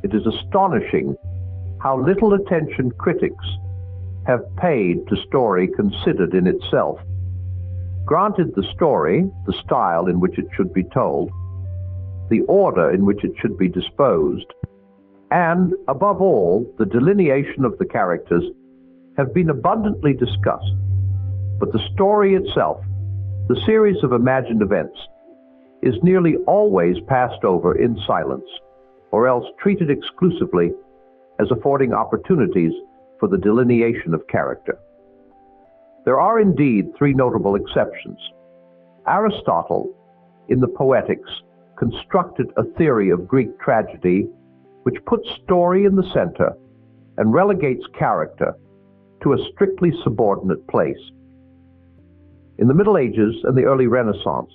It is astonishing how little attention critics have paid to story considered in itself. Granted, the story, the style in which it should be told, the order in which it should be disposed, and, above all, the delineation of the characters have been abundantly discussed. But the story itself, the series of imagined events, is nearly always passed over in silence, or else treated exclusively as affording opportunities for the delineation of character. There are indeed three notable exceptions. Aristotle, in the Poetics, constructed a theory of Greek tragedy which puts story in the center and relegates character to a strictly subordinate place. In the Middle Ages and the early Renaissance,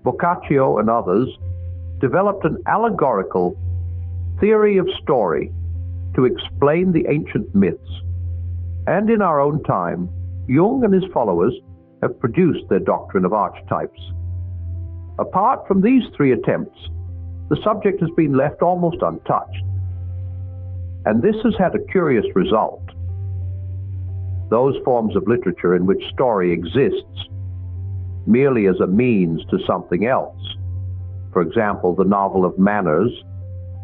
Boccaccio and others developed an allegorical theory of story to explain the ancient myths, and in our own time, Jung and his followers have produced their doctrine of archetypes. Apart from these three attempts, the subject has been left almost untouched, and this has had a curious result. Those forms of literature in which story exists merely as a means to something else, for example, the novel of manners,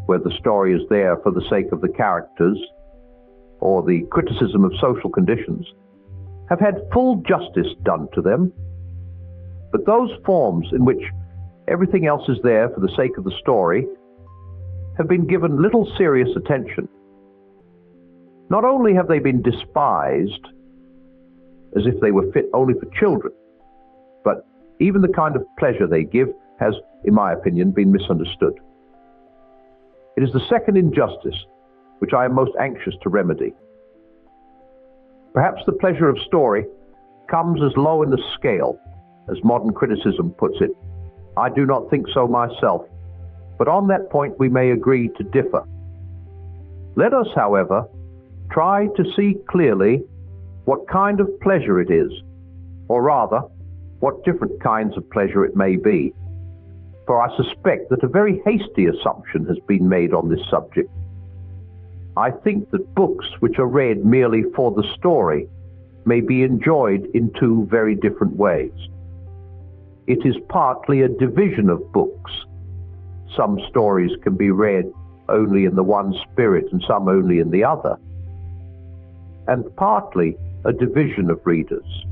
where the story is there for the sake of the characters, or the criticism of social conditions, have had full justice done to them. But those forms in which everything else is there for the sake of the story have been given little serious attention. Not only have they been despised, as if they were fit only for children, but even the kind of pleasure they give has, in my opinion, been misunderstood. It is the second injustice which I am most anxious to remedy. Perhaps the pleasure of story comes as low in the scale as modern criticism puts it. I do not think so myself, but on that point we may agree to differ. Let us, however, try to see clearly what kind of pleasure it is, or rather, what different kinds of pleasure it may be. For I suspect that a very hasty assumption has been made on this subject. I think that books which are read merely for the story may be enjoyed in two very different ways. It is partly a division of books. Some stories can be read only in the one spirit and some only in the other. And partly a division of readers.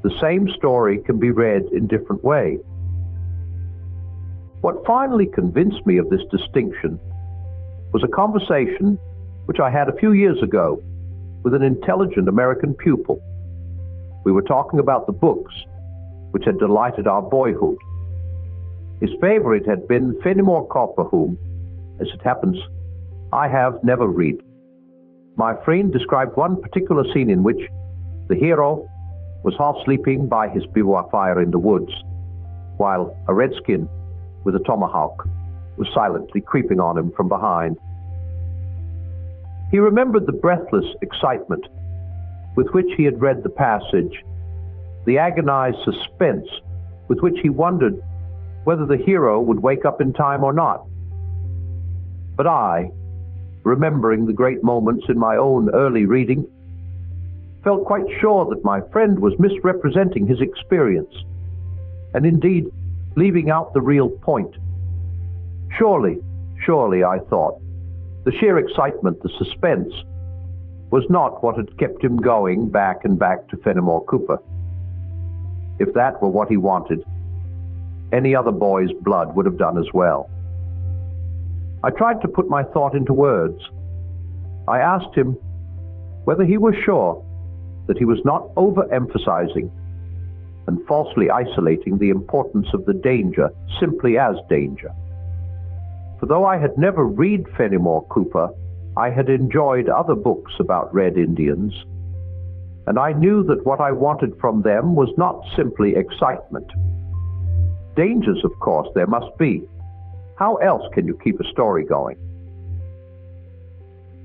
The same story can be read in different ways. What finally convinced me of this distinction was a conversation which I had a few years ago with an intelligent American pupil. We were talking about the books which had delighted our boyhood. His favorite had been Fenimore Cooper, whom, as it happens, I have never read. My friend described one particular scene in which the hero was half sleeping by his bivouac fire in the woods, while a redskin with a tomahawk was silently creeping on him from behind. He remembered the breathless excitement with which he had read the passage, the agonized suspense with which he wondered whether the hero would wake up in time or not. But I, remembering the great moments in my own early reading, felt quite sure that my friend was misrepresenting his experience, and indeed leaving out the real point. Surely, I thought, the sheer excitement, the suspense, was not what had kept him going back and back to Fenimore Cooper. If that were what he wanted, any other boy's blood would have done as well. I tried to put my thought into words. I asked him whether he was sure that he was not overemphasizing and falsely isolating the importance of the danger simply as danger. For though I had never read Fenimore Cooper, I had enjoyed other books about Red Indians, and I knew that what I wanted from them was not simply excitement. Dangers, of course, there must be. How else can you keep a story going?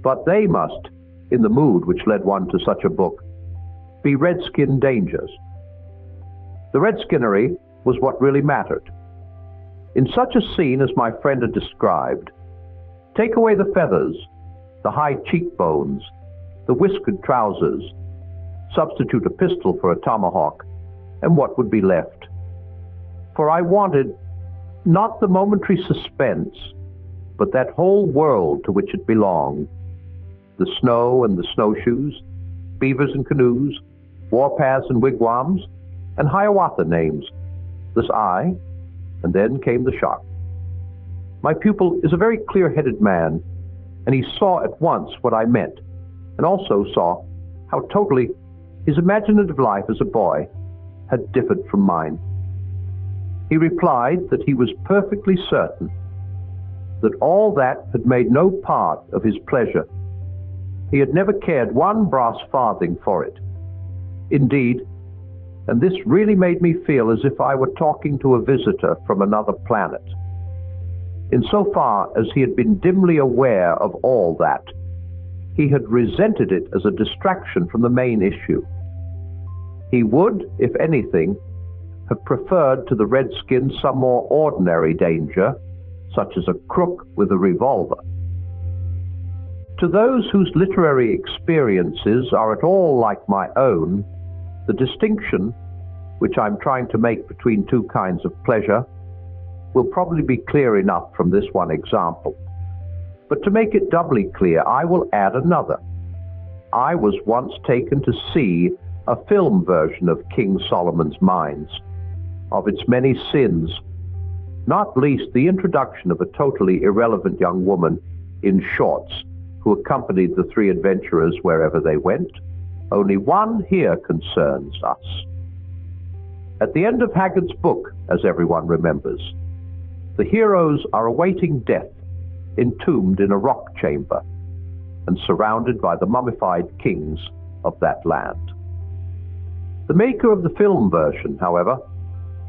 But they must, in the mood which led one to such a book, be redskin dangers. The redskinnery was what really mattered. In such a scene as my friend had described, Take away the feathers, the high cheekbones, the whiskered trousers, substitute a pistol for a tomahawk, and what would be left? For I wanted not the momentary suspense, but that whole world to which it belonged. The snow and the snowshoes, beavers and canoes, warpaths and wigwams, and Hiawatha names. This I, and then came the shock. My pupil is a very clear-headed man, and he saw at once what I meant, and also saw how totally his imaginative life as a boy had differed from mine. He replied that he was perfectly certain that all that had made no part of his pleasure. He had never cared one brass farthing for it. Indeed, and this really made me feel as if I were talking to a visitor from another planet. Insofar as he had been dimly aware of all that, he had resented it as a distraction from the main issue. He would, if anything, have preferred to the redskins some more ordinary danger, such as a crook with a revolver. To those whose literary experiences are at all like my own, the distinction, which I'm trying to make between two kinds of pleasure, will probably be clear enough from this one example. But to make it doubly clear, I will add another. I was once taken to see a film version of King Solomon's Mines, of its many sins, not least the introduction of a totally irrelevant young woman in shorts who accompanied the three adventurers wherever they went. Only one here concerns us. At the end of Haggard's book, as everyone remembers, the heroes are awaiting death, entombed in a rock chamber, and surrounded by the mummified kings of that land. The maker of the film version, however,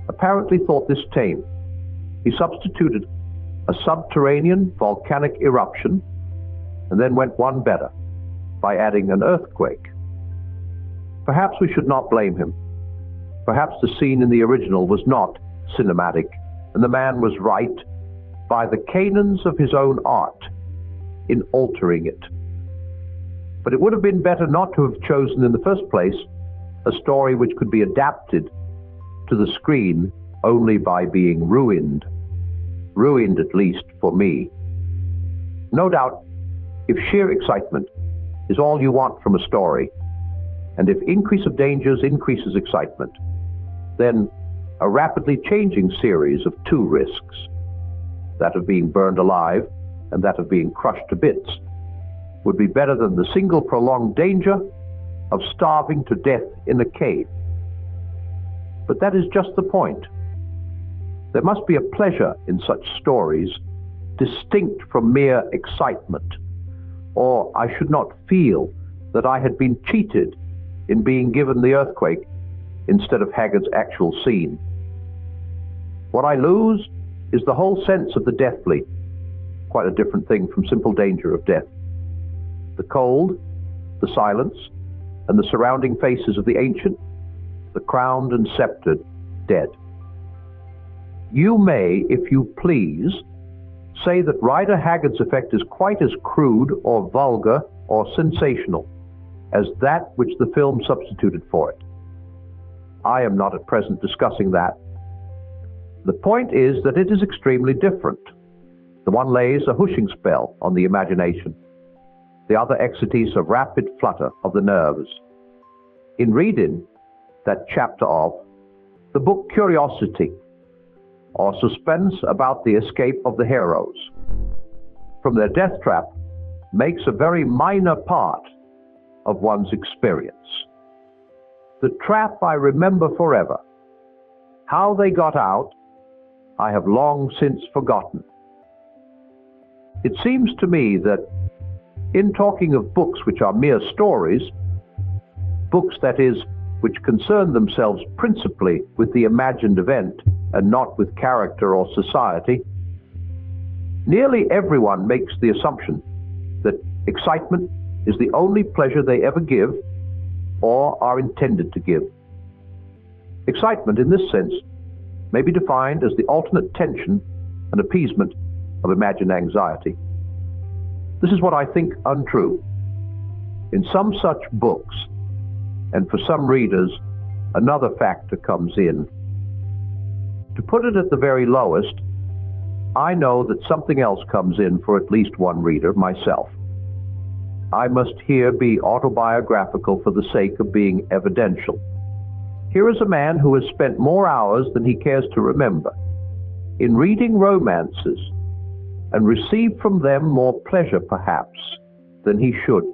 apparently thought this tame. He substituted a subterranean volcanic eruption, and then went one better, by adding an earthquake. Perhaps we should not blame him. Perhaps the scene in the original was not cinematic, and the man was right, by the canons of his own art, in altering it. But it would have been better not to have chosen in the first place a story which could be adapted to the screen only by being ruined at least for me. No doubt, if sheer excitement is all you want from a story, and if increase of dangers increases excitement, then a rapidly changing series of two risks, that of being burned alive and that of being crushed to bits, would be better than the single prolonged danger of starving to death in a cave. But that is just the point. There must be a pleasure in such stories distinct from mere excitement, or I should not feel that I had been cheated in being given the earthquake instead of Haggard's actual scene. What I lose is the whole sense of the deathly, quite a different thing from simple danger of death. The cold, the silence, and the surrounding faces of the ancient, the crowned and sceptered dead. You may, if you please, say that Rider Haggard's effect is quite as crude or vulgar or sensational as that which the film substituted for it. I am not at present discussing that. The point is that it is extremely different. The one lays a hushing spell on the imagination. The other excites a rapid flutter of the nerves. In reading that chapter of the book Curiosity, or suspense about the escape of the heroes from their death trap, makes a very minor part of one's experience. The trap I remember forever. How they got out, I have long since forgotten. It seems to me that in talking of books which are mere stories, books, that is, which concern themselves principally with the imagined event and not with character or society, nearly everyone makes the assumption that excitement is the only pleasure they ever give or are intended to give. Excitement, in this sense, may be defined as the alternate tension and appeasement of imagined anxiety. This is what I think untrue. In some such books, and for some readers, another factor comes in. To put it at the very lowest, I know that something else comes in for at least one reader, myself. I must here be autobiographical for the sake of being evidential. Here is a man who has spent more hours than he cares to remember in reading romances and received from them more pleasure, perhaps, than he should.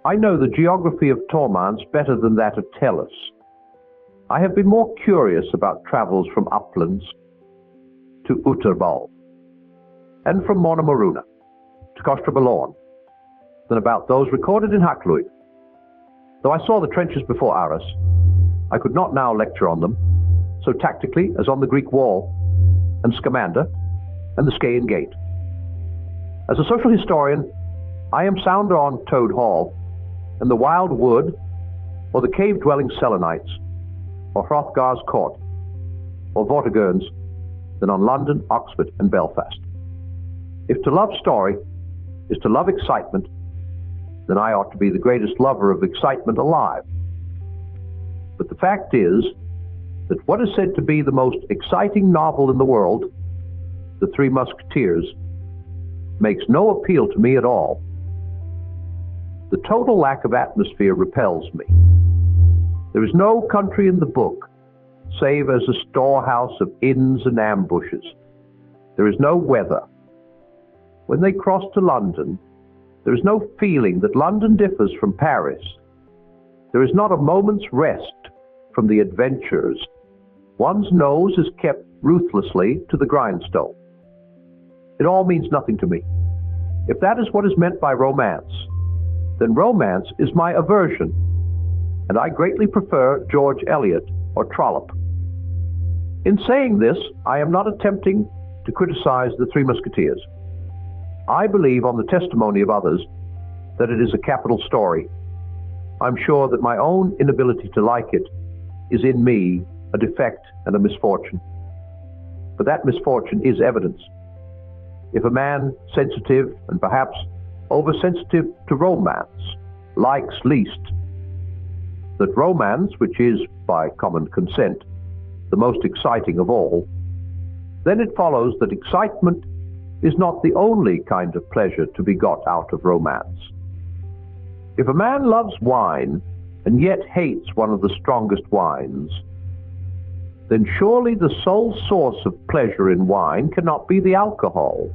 I know the geography of Tormans better than that of Tellus. I have been more curious about travels from uplands to Utterbol, and from Monamaruna to Kostrabelorn, than about those recorded in Hakluyt. Though I saw the trenches before Arras, I could not now lecture on them so tactically as on the Greek wall, and Scamander, and the Scaean Gate. As a social historian, I am sounder on Toad Hall, and the Wild Wood, or the cave-dwelling Selenites, or Hrothgar's Court, or Vortigern's, than on London, Oxford, and Belfast. If to love story is to love excitement, then I ought to be the greatest lover of excitement alive. But the fact is that what is said to be the most exciting novel in the world, The Three Musketeers, makes no appeal to me at all. The total lack of atmosphere repels me. There is no country in the book save as a storehouse of inns and ambushes. There is no weather. When they cross to London, there is no feeling that London differs from Paris. There is not a moment's rest from the adventures. One's nose is kept ruthlessly to the grindstone. It all means nothing to me. If that is what is meant by romance, then romance is my aversion, and I greatly prefer George Eliot or Trollope. In saying this, I am not attempting to criticize The Three Musketeers. I believe on the testimony of others that it is a capital story. I'm sure that my own inability to like it is in me a defect and a misfortune. But that misfortune is evidence. If a man sensitive and perhaps oversensitive to romance likes least that romance, which is, by common consent, the most exciting of all, then it follows that excitement is not the only kind of pleasure to be got out of romance. If a man loves wine and yet hates one of the strongest wines, then surely the sole source of pleasure in wine cannot be the alcohol,